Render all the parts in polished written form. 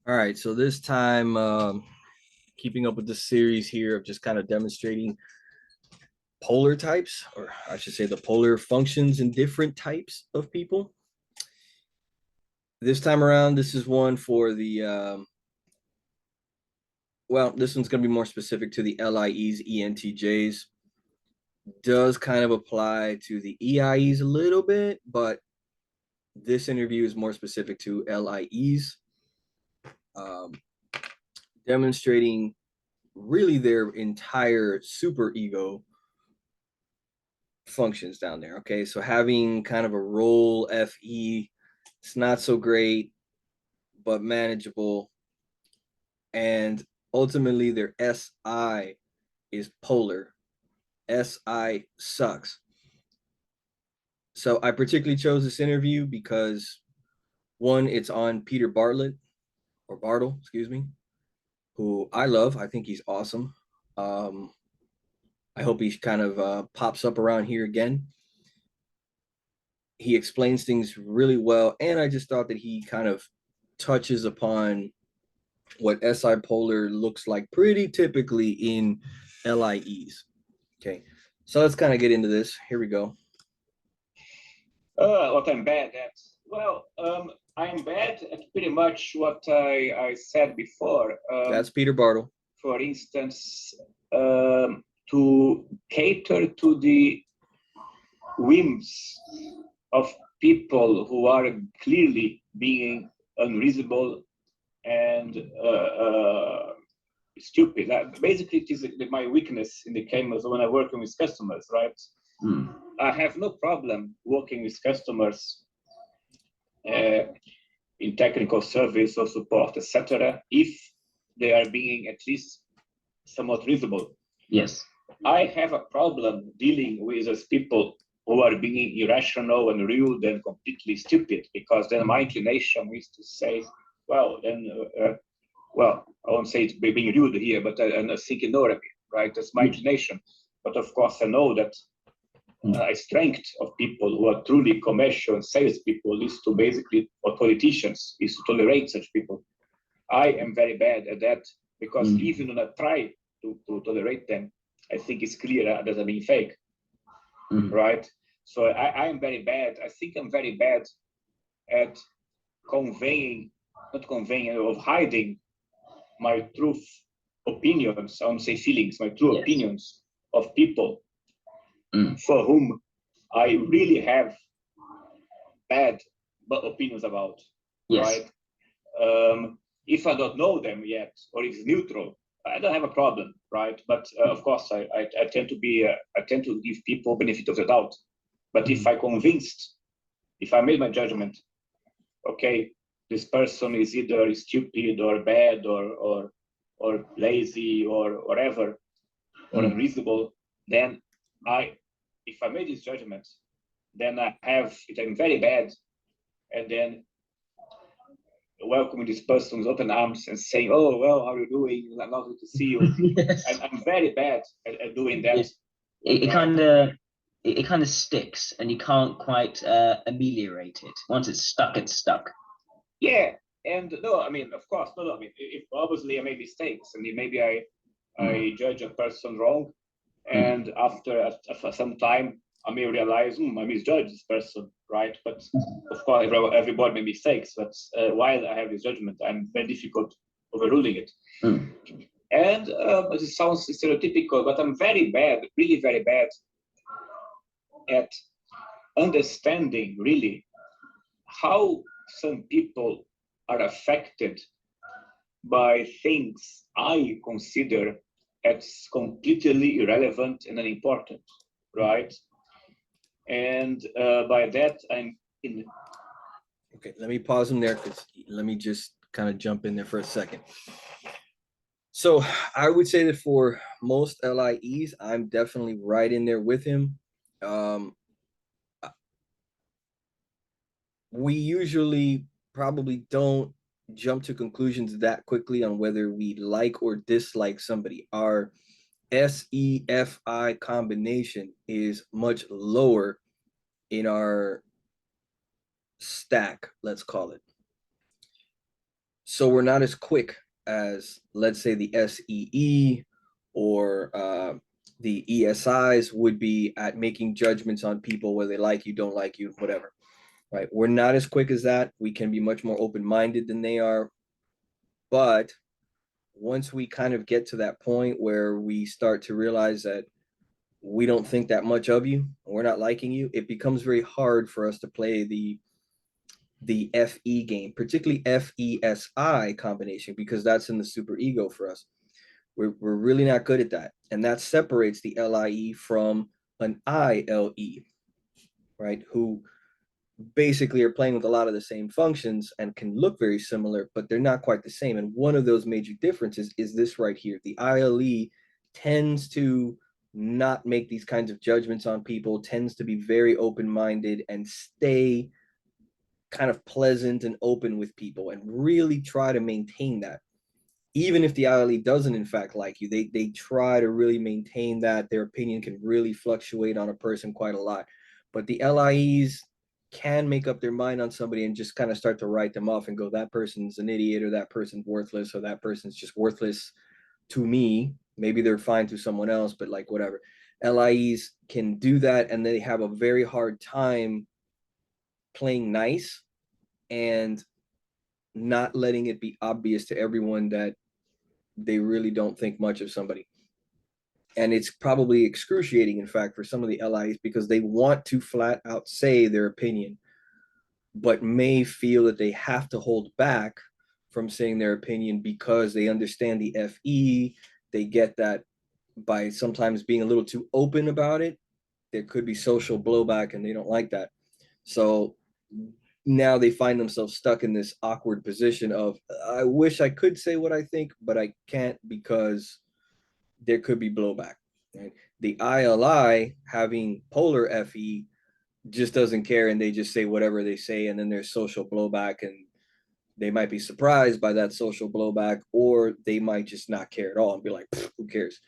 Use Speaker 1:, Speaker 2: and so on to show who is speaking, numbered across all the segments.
Speaker 1: All right, so this time, keeping up with the series here of just kind of demonstrating polar types, or I should say the polar functions in different types of people. This time around, this is one for the, well, this one's going to be more specific to the LIEs, ENTJs. Does kind of apply to the EIEs a little bit, but this interview is more specific to LIEs, um, demonstrating really their entire super ego functions down there. Okay, so having kind of a role FE, it's not so great, but manageable. And ultimately, their SI is polar. SI sucks. So I particularly chose this interview because one, it's on Peter Bartlett or Bartle, excuse me, who I love. I think he's awesome. Um, I hope he kind of pops up around here again. He explains things really well, and I just thought that he kind of touches upon what SI polar looks like pretty typically in LIEs. Okay, so let's kind of get into this. Here we go.
Speaker 2: What I'm bad at? Well, I'm bad at pretty much what I said before.
Speaker 1: That's Peter Bartle.
Speaker 2: For instance, to cater to the whims of people who are clearly being unreasonable and stupid. Basically, it is my weakness in the case when I work with customers, right? I have no problem working with customers in technical service or support, etc., if they are being at least somewhat reasonable.
Speaker 3: Yes.
Speaker 2: I have a problem dealing with those people who are being irrational and rude and completely stupid, because then my inclination is to say, well, then, well, I won't say it's being rude here, but I think you know what I mean, right? That's my inclination. But of course, I know that a strength of people who are truly commercial and sales people is to basically, or politicians, is to tolerate such people. I am very bad at that, because even when I try to tolerate them, I think it's clear that I'm being fake, right? So I am very bad. I think I'm very bad at of hiding my truth opinions, I won't say feelings, my true opinions of people for whom I really have bad opinions about, right? If I don't know them yet, or if it's neutral, I don't have a problem, right? But of course, I tend to be, I tend to give people benefit of the doubt. But if I made my judgment, okay, this person is either stupid or bad or lazy or whatever, or unreasonable, then if I made this judgment, then I'm very bad, and then welcoming this person with open arms and saying, "Oh, well, how are you doing? I'm lovely to see you." Yes. I'm very bad at doing that.
Speaker 3: It kind of sticks, and you can't quite ameliorate it. Once it's stuck, it's stuck.
Speaker 2: Yeah, and no, I mean, of course, no. I mean, if obviously I made mistakes, I mean, maybe I judge a person wrong, and after some time, I may realize I misjudged this person, right? But of course, everybody made mistakes. But while I have this judgment, I'm very difficult overruling it. And it sounds stereotypical, but I'm very bad, really very bad at understanding really how some people are affected by things I consider as completely irrelevant and unimportant, right? And by that, I'm in.
Speaker 1: Okay, let me pause him there, because let me just kind of jump in there for a second. So I would say that for most LIEs, I'm definitely right in there with him. We usually probably don't jump to conclusions that quickly on whether we like or dislike somebody. Our SEFI combination is much lower in our stack, let's call it. So we're not as quick as, let's say, the SEE or the ESIs would be at making judgments on people, whether they like you, don't like you, whatever, right? We're not as quick as that. We can be much more open-minded than they are. But once we kind of get to that point where we start to realize that we don't think that much of you, we're not liking you, it becomes very hard for us to play the FE game, particularly FESI combination, because that's in the super ego for us. We're really not good at that. And that separates the LIE from an ILE, right? Who basically are playing with a lot of the same functions and can look very similar, but they're not quite the same. And one of those major differences is this right here. The ILE tends to not make these kinds of judgments on people, tends to be very open-minded and stay kind of pleasant and open with people and really try to maintain that. Even if the ILE doesn't in fact like you, they try to really maintain that. Their opinion can really fluctuate on a person quite a lot. But the LIEs can make up their mind on somebody and just kind of start to write them off and go, that person's an idiot, or that person's worthless, or that person's just worthless to me. Maybe they're fine to someone else, but like whatever. LIEs can do that, and they have a very hard time playing nice and not letting it be obvious to everyone that they really don't think much of somebody. And it's probably excruciating, in fact, for some of the LIs, because they want to flat out say their opinion, but may feel that they have to hold back from saying their opinion because they understand the FE. They get that by sometimes being a little too open about it, there could be social blowback, and they don't like that. So now they find themselves stuck in this awkward position of, I wish I could say what I think, but I can't because there could be blowback. Right? The ILI, having Polr FE, just doesn't care, and they just say whatever they say, and then there's social blowback, and they might be surprised by that social blowback, or they might just not care at all and be like, who cares?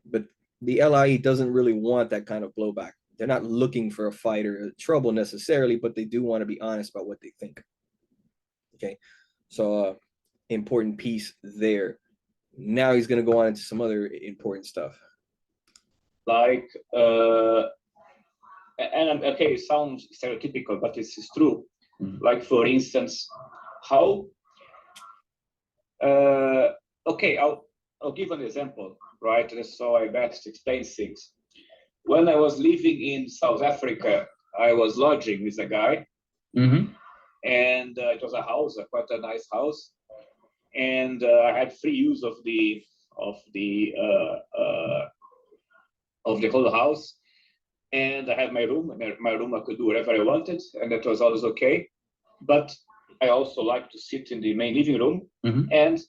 Speaker 1: But the LIE doesn't really want that kind of blowback. They're not looking for a fight or trouble necessarily, but they do want to be honest about what they think. Okay, so important piece there. Now he's going to go on into some other important stuff.
Speaker 2: Like, and okay, it sounds stereotypical, but this is true. Like, for instance, how, okay, I'll give an example, right? So I best explain things. When I was living in South Africa, I was lodging with a guy, and it was a house, quite a nice house, and I had free use of the whole house, and I had my room. My room, I could do whatever I wanted, and that was always okay. But I also like to sit in the main living room, and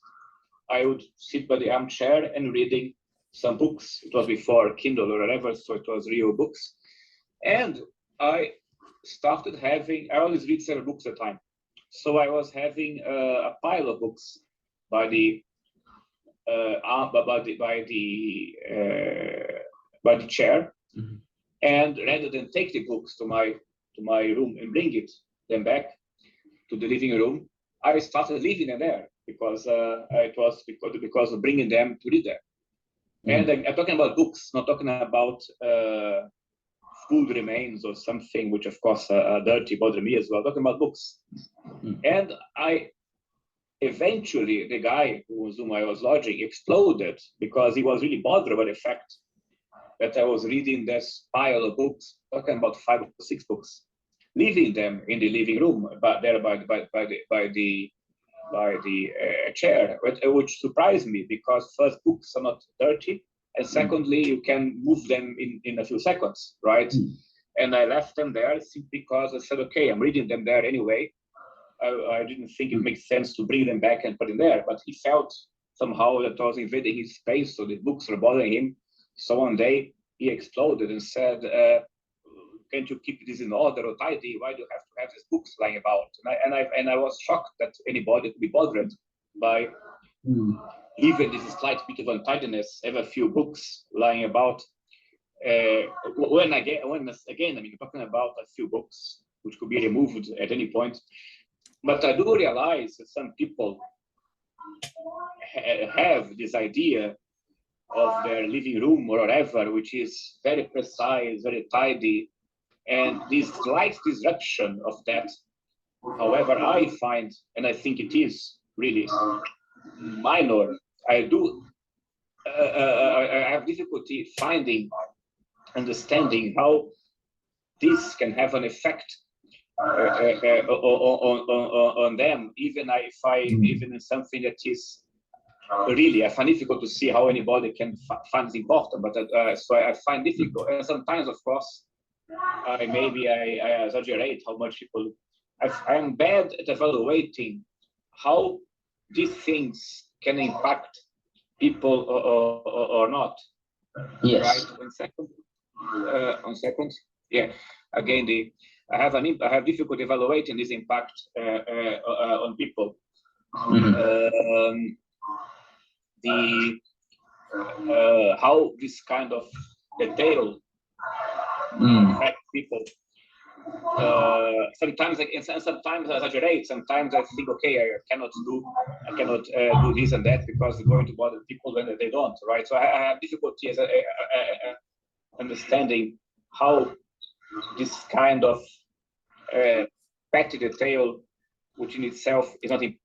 Speaker 2: I would sit by the armchair and reading some books. It was before Kindle or whatever, so it was real books. And I started having, I always read several books at a time. So I was having a pile of books by the chair. And rather than take the books to my room and bring them back to the living room, I started leaving them there because it was because of bringing them to read there. And I'm talking about books, not talking about food remains or something, which of course dirty bother me as well. I'm talking about books. And eventually the guy with whom I was lodging exploded because he was really bothered by the fact that I was reading this pile of books, talking about 5 or 6 books, leaving them in the living room, but there by the chair, which surprised me because first, books are not dirty, and secondly, you can move them in a few seconds, right? And I left them there simply because I said, okay, I'm reading them there anyway. I didn't think it makes sense to bring them back and put them there, but he felt somehow that I was invading his space, so the books were bothering him. So one day he exploded and said, can't you keep this in order or tidy? Why do you have to have these books lying about? And I was shocked that anybody could be bothered by even this slight bit of untidiness, have a few books lying about. When again, I mean, talking about a few books which could be removed at any point. but I do realize that some people have this idea of their living room or whatever, which is very precise, very tidy, and this slight disruption of that, however, I find, and I think it is really minor. I have difficulty understanding how this can have an effect on them, even even in something that is really, I find difficult to see how anybody can find it important, but so I find difficult. And sometimes, of course, maybe I exaggerate how much people. I am bad at evaluating how these things can impact people or not.
Speaker 3: Yes.
Speaker 2: Right. 1 second. 1 second. Yeah. Again, I have difficulty evaluating this impact on people. How this kind of detail affect people. Sometimes sometimes I exaggerate. Sometimes I think, okay, I cannot do this and that because it's going to bother people when they don't, right? So I have difficulty understanding how this kind of petty detail, which in itself is not important.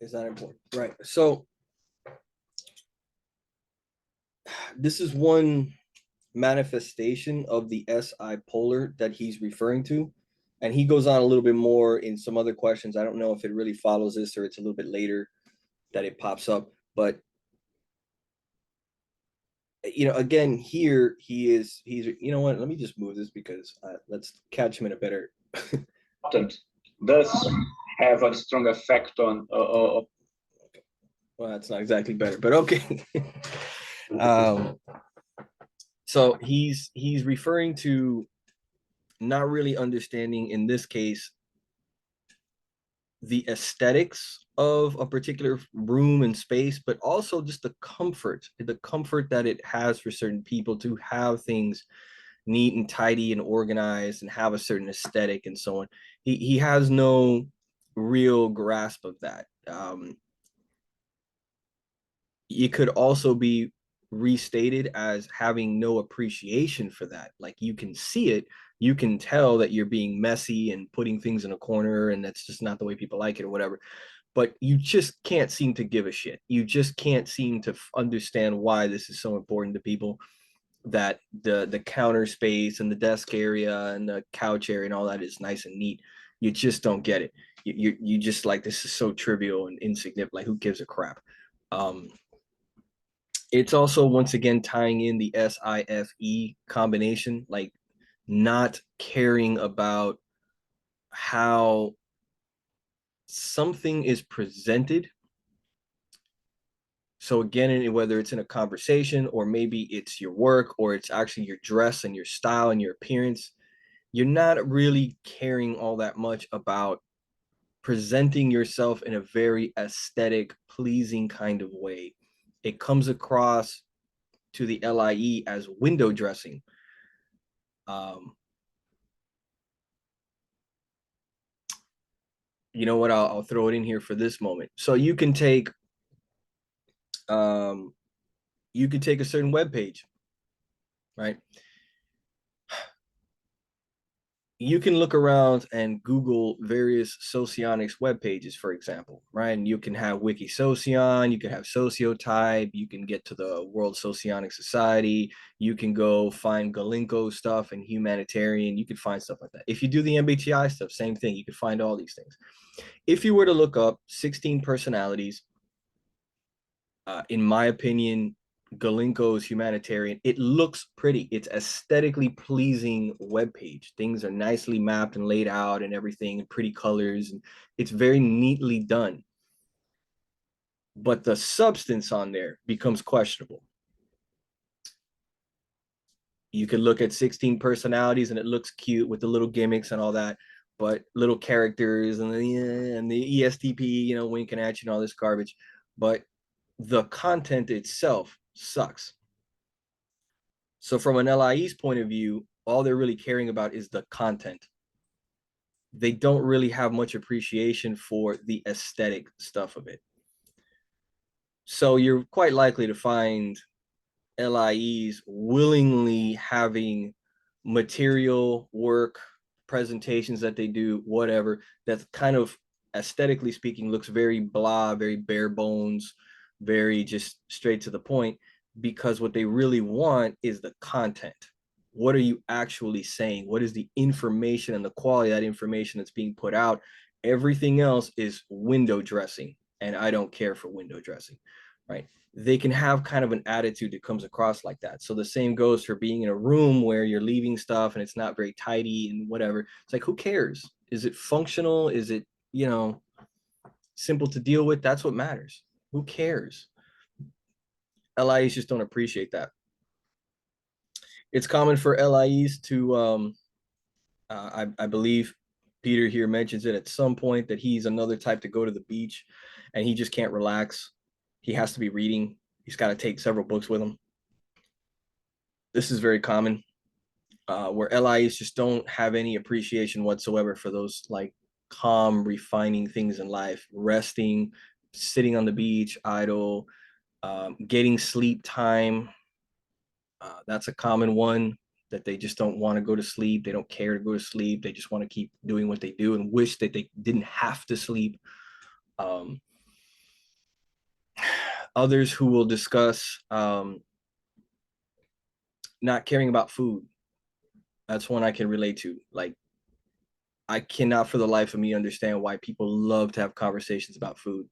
Speaker 1: It's not important, right? So this is one manifestation of the SI Polr that he's referring to. And he goes on a little bit more in some other questions. I don't know if it really follows this or it's a little bit later that it pops up. But, you know, again, here he's, you know what, let me just move this because let's catch him in a better.
Speaker 2: Does have a strong effect on.
Speaker 1: Well, that's not exactly better, but okay. So he's referring to not really understanding, in this case, the aesthetics of a particular room and space, but also just the comfort that it has for certain people to have things neat and tidy and organized and have a certain aesthetic and so on. He has no real grasp of that. It could also be restated as having no appreciation for that. Like, you can see it, you can tell that you're being messy and putting things in a corner and that's just not the way people like it or whatever, but you just can't seem to give a shit. You just can't seem to understand why this is so important to people, that the counter space and the desk area and the couch area and all that is nice and neat. You just don't get it. You just like, this is so trivial and insignificant, like who gives a crap. It's also, once again, tying in the SIFE combination, like not caring about how something is presented. So again, whether it's in a conversation or maybe it's your work or it's actually your dress and your style and your appearance, you're not really caring all that much about presenting yourself in a very aesthetic, pleasing kind of way. It comes across to the LIE as window dressing. You know what? I'll throw it in here for this moment. So you can take a certain web page, right? You can look around and Google various Socionics web pages, for example, right? And you can have Wikisocion, you can have Sociotype, you can get to the World Socionic Society, you can go find Galinko stuff and humanitarian, you can find stuff like that. If you do the MBTI stuff, same thing, you can find all these things. If you were to look up 16 personalities, in my opinion, Galinko's humanitarian, it looks pretty. It's aesthetically pleasing webpage. Things are nicely mapped and laid out and everything, and pretty colors, and it's very neatly done. But the substance on there becomes questionable. You could look at 16 personalities and it looks cute with the little gimmicks and all that, but little characters and the ESTP, you know, winking at you and all this garbage. But the content itself sucks. So from an LIE's point of view, all they're really caring about is the content. they don't really have much appreciation for the aesthetic stuff of it. So you're quite likely to find LIEs willingly having material work, presentations that they do, whatever, that's kind of aesthetically speaking looks very blah, very bare bones, very just straight to the point, because what they really want is the content. What are you actually saying? What is the information and the quality of that information that's being put out? Everything else is window dressing, and I don't care for window dressing, right? They can have kind of an attitude that comes across like that. So the same goes for being in a room where you're leaving stuff and it's not very tidy and whatever. It's like, who cares? Is it functional? Is it, you know, simple to deal with? That's what matters. Who cares? LIEs just don't appreciate that. It's common for LIEs to, I believe Peter here mentions it at some point, that he's another type to go to the beach and he just can't relax. He has to be reading. He's got to take several books with him. This is very common, where LIs just don't have any appreciation whatsoever for those like calm, refining things in life, resting, sitting on the beach, idle, getting sleep time. That's a common one, that they just don't want to go to sleep. They don't care to go to sleep. They just want to keep doing what they do and wish that they didn't have to sleep. Others who will discuss not caring about food. That's one I can relate to. Like, I cannot for the life of me understand why people love to have conversations about food.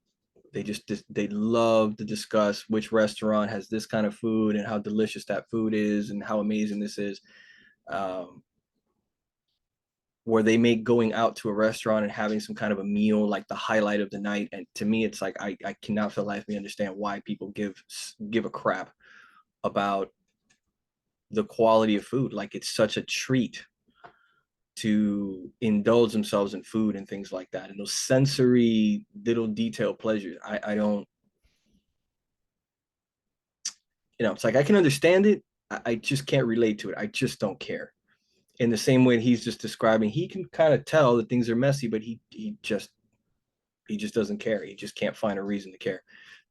Speaker 1: They love to discuss which restaurant has this kind of food and how delicious that food is and how amazing this is. Where they make going out to a restaurant and having some kind of a meal like the highlight of the night. And to me, it's like, I cannot for the life of me understand why people give a crap about the quality of food. Like, it's such a treat to indulge themselves in food and things like that, and those sensory little detail pleasures. I don't, you know, it's like I can understand it. I just can't relate to it. I just don't care. In the same way he's just describing, he can kind of tell that things are messy, but he just doesn't care. He just can't find a reason to care.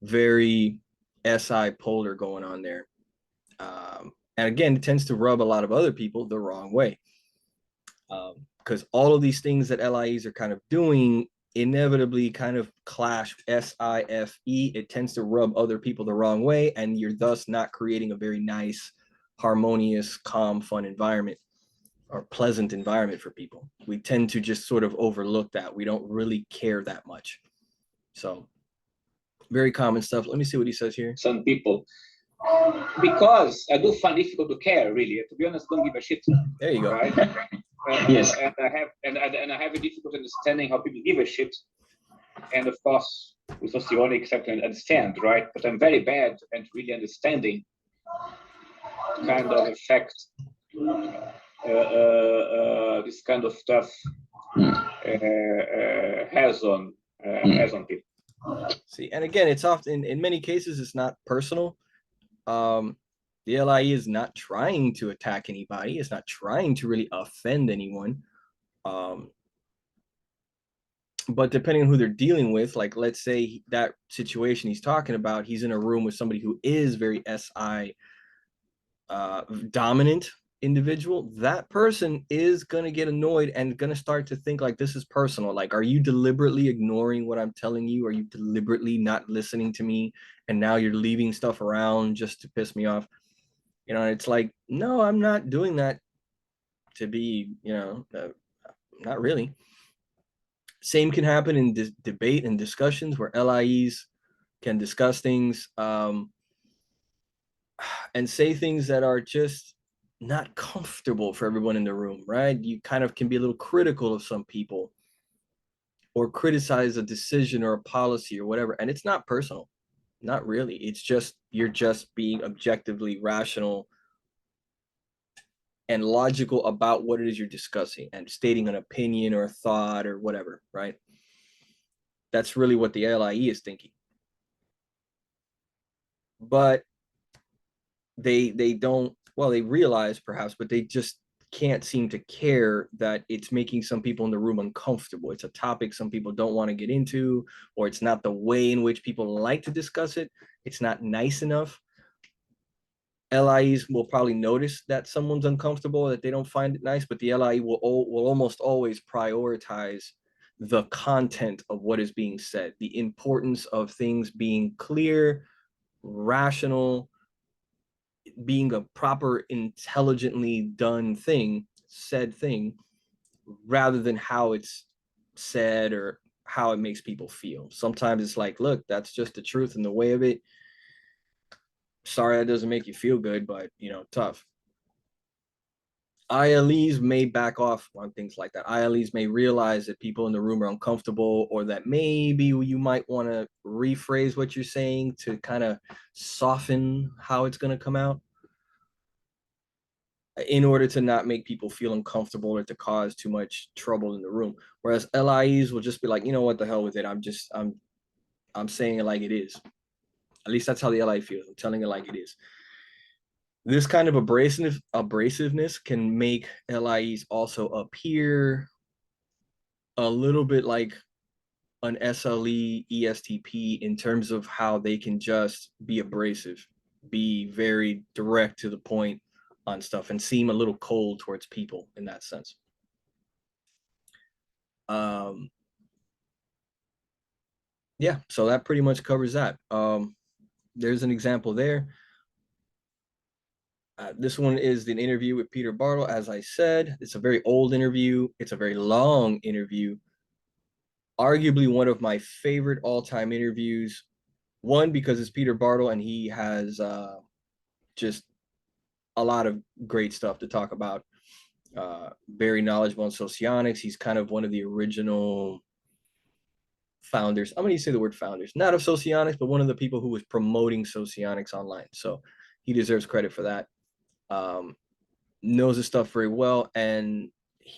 Speaker 1: Very SI Polr going on there. And again, it tends to rub a lot of other people the wrong way. Because all of these things that LIEs are kind of doing inevitably kind of clash. SIFE, it tends to rub other people the wrong way, and you're thus not creating a very nice, harmonious, calm, fun environment or pleasant environment for people. We tend to just sort of overlook that. We don't really care that much. So very common stuff. Let me see what he says here.
Speaker 2: Some people, because I do find it difficult to care, really. To be honest, don't give a shit.
Speaker 1: There you go.
Speaker 2: Right?
Speaker 3: Yes.
Speaker 2: And I have a difficult understanding how people give a shit. And of course, with Socionics, I can understand, right? But I'm very bad at really understanding kind of effect this kind of stuff has on people.
Speaker 1: See, and again, it's often in many cases it's not personal. The LIE is not trying to attack anybody. It's not trying to really offend anyone. But depending on who they're dealing with, like let's say that situation he's talking about, he's in a room with somebody who is very SI dominant individual, that person is going to get annoyed and going to start to think like this is personal. Like, are you deliberately ignoring what I'm telling you? Are you deliberately not listening to me? And now you're leaving stuff around just to piss me off. You know, it's like, no, I'm not doing that to be, you know, not really. Same can happen in debate and discussions where LIEs can discuss things and say things that are just not comfortable for everyone in the room, right? You kind of can be a little critical of some people or criticize a decision or a policy or whatever. And it's not personal, not really. It's just, you're just being objectively rational and logical about what it is you're discussing and stating an opinion or a thought or whatever, right? That's really what the LIE is thinking. But they don't, well, they realize perhaps, but they just can't seem to care that it's making some people in the room uncomfortable. It's a topic some people don't want to get into, or it's not the way in which people like to discuss it. It's not nice enough. LIEs will probably notice that someone's uncomfortable, that they don't find it nice, but the LIE will almost always prioritize the content of what is being said, the importance of things being clear, rational, being a proper, intelligently done thing, said thing, rather than how it's said or how it makes people feel. Sometimes it's like, look, that's just the truth and the way of it. Sorry that doesn't make you feel good, but tough. ILEs may back off on things like that. ILEs may realize that people in the room are uncomfortable, or that maybe you might want to rephrase what you're saying to kind of soften how it's going to come out, in order to not make people feel uncomfortable or to cause too much trouble in the room. Whereas LIEs will just be like, what the hell with it. I'm saying it like it is. At least that's how the LIE feels. I'm telling it like it is. This kind of abrasiveness can make LIEs also appear a little bit like an SLE, ESTP in terms of how they can just be abrasive, be very direct to the point on stuff, and seem a little cold towards people in that sense. Yeah, so that pretty much covers that. There's an example there. This one is an interview with Peter Bartle. As I said, it's a very old interview. It's a very long interview. Arguably one of my favorite all-time interviews. One, because it's Peter Bartle and he has just a lot of great stuff to talk about. Very knowledgeable on socionics. He's kind of one of the original founders. I'm going to say the word founders, not of socionics, but one of the people who was promoting socionics online. So he deserves credit for that. Knows his stuff very well. And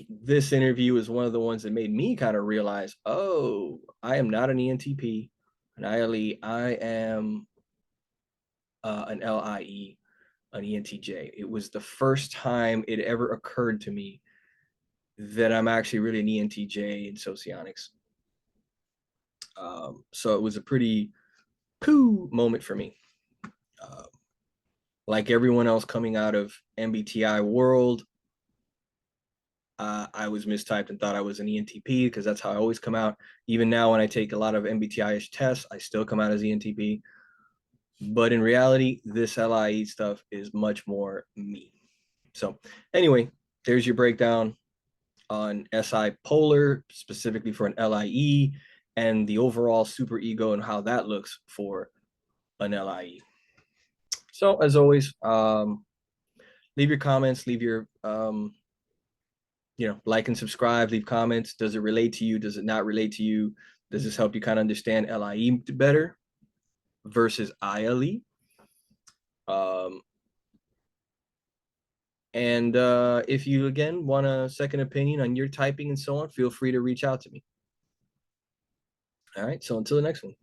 Speaker 1: this interview is one of the ones that made me kind of realize, oh, I am not an ENTP, an ILE. I am an LIE, an ENTJ. It was the first time it ever occurred to me that I'm actually really an ENTJ in socionics. So it was a pretty poo moment for me. Like everyone else coming out of MBTI world, I was mistyped and thought I was an ENTP because that's how I always come out. Even now, when I take a lot of MBTI-ish tests, I still come out as ENTP. But in reality, this LIE stuff is much more me. So anyway, there's your breakdown on SI Polr, specifically for an LIE, and the overall superego and how that looks for an LIE. So as always, leave your comments, leave your like and subscribe, leave comments. Does it relate to you? Does it not relate to you? Does this help you kind of understand LIE better versus ILE? And if you, again, want a second opinion on your typing and so on, feel free to reach out to me. All right, so until the next one.